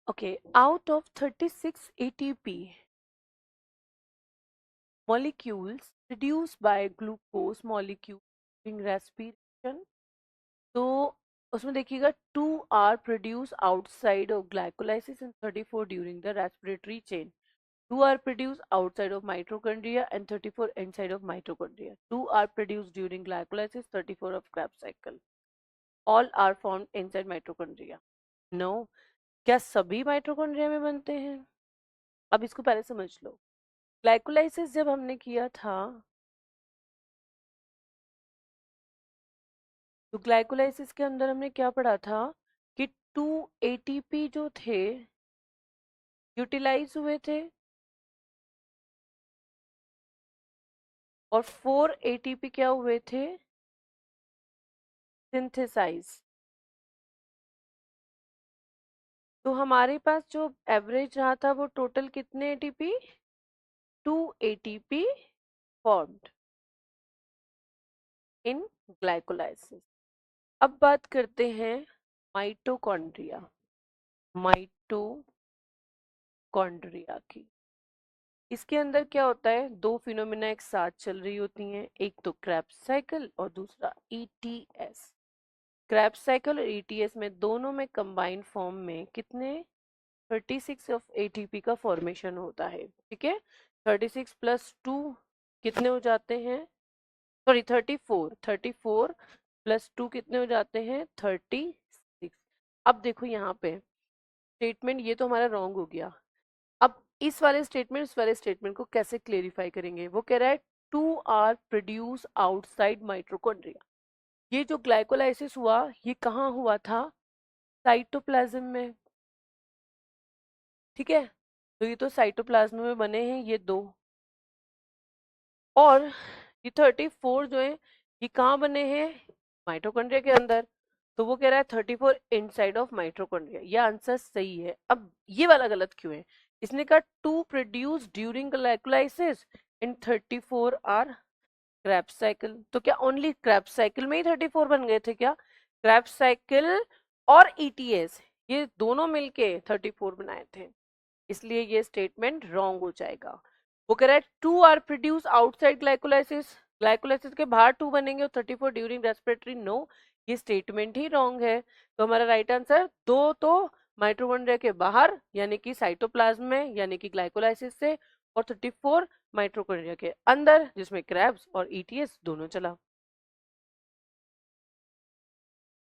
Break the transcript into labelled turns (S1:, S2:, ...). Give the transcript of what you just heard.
S1: Okay, out of 36 ATP molecules produced by glucose molecule during respiration, तो उसमें देखिएगा 2 are produced outside of glycolysis and 34 during the respiratory chain. 2 are produced outside of mitochondria and 34 inside of mitochondria. 2 are produced during glycolysis, 34 of Krebs cycle. All are formed inside mitochondria. No. क्या सभी mitochondria में बनते हैं? अब इसको पहले समझ लो। Glycolysis जब हमने किया था तो ग्लाइकोलाइसिस के अंदर हमने क्या पढ़ा था कि 2 एटीपी जो थे यूटिलाइज हुए थे और 4 एटीपी क्या हुए थे? सिंथेसाइज। तो हमारे पास जो एवरेज रहा था वो टोटल कितने ATP? 2 ATP formed in glycolysis. अब बात करते हैं माइटोकॉन्ड्रिया की। इसके अंदर क्या होता है? दो फिनोमिना एक साथ चल रही होती हैं, एक तो क्रेब्स साइकिल और दूसरा ईटीएस। क्रेब्स साइकिल और ईटीएस में दोनों में कंबाइंड फॉर्म में कितने 36 ऑफ एटीपी का फॉर्मेशन होता है। ठीक है, 36 प्लस 2 कितने हो जाते हैं? सॉरी 34 प्लस 2 कितने हो जाते हैं? 36। अब देखो यहाँ पे स्टेटमेंट ये तो हमारा रॉन्ग हो गया। अब इस वाले स्टेटमेंट इस वाले स्टेटमेंट को कैसे क्लेरिफाई करेंगे? वो कह रहा है 2 आर प्रोड्यूस आउटसाइड माइट्रोकॉन्ड्रिया। ये जो ग्लाइकोलाइसिस हुआ ये कहाँ हुआ था? साइटोप्लाज्म में। ठीक है, तो ये तो साइटोप्लाज्म में बने हैं ये दो, और ये 34 जो है ये कहाँ बने हैं? माइटोकॉन्ड्रिया के अंदर। तो वो कह रहा है 34 इनसाइड ऑफ माइटोकॉन्ड्रिया। ये आंसर सही है। अब ये वाला गलत क्यों है? इसने कहा 2 produce during glycolysis and 34 are Krebs cycle. तो क्या ओनली क्रेब्स साइकिल में ही 34 बन गए थे क्या? क्रेब्स साइकिल और ईटीएस ये दोनों मिलके 34 बनाए थे, इसलिए ये स्टेटमेंट रॉन्ग हो जाएगा। वो कह रहा है 2 are produce outside glycolysis, glycolysis के बाहर 2 बनेंगे और 34 ड्यूरिंग रेस्पिरेटरी। नो, ये स्टेटमेंट ही रॉन्ग है। तो हमारा राइट आंसर दो तो माइटोकॉन्ड्रिया के बाहर यानी कि साइटोप्लाज्म में यानी कि ग्लाइकोलाइसिस से, और 34 माइटोकॉन्ड्रिया के अंदर जिसमें क्रेब्स और ईटीएस दोनों चला।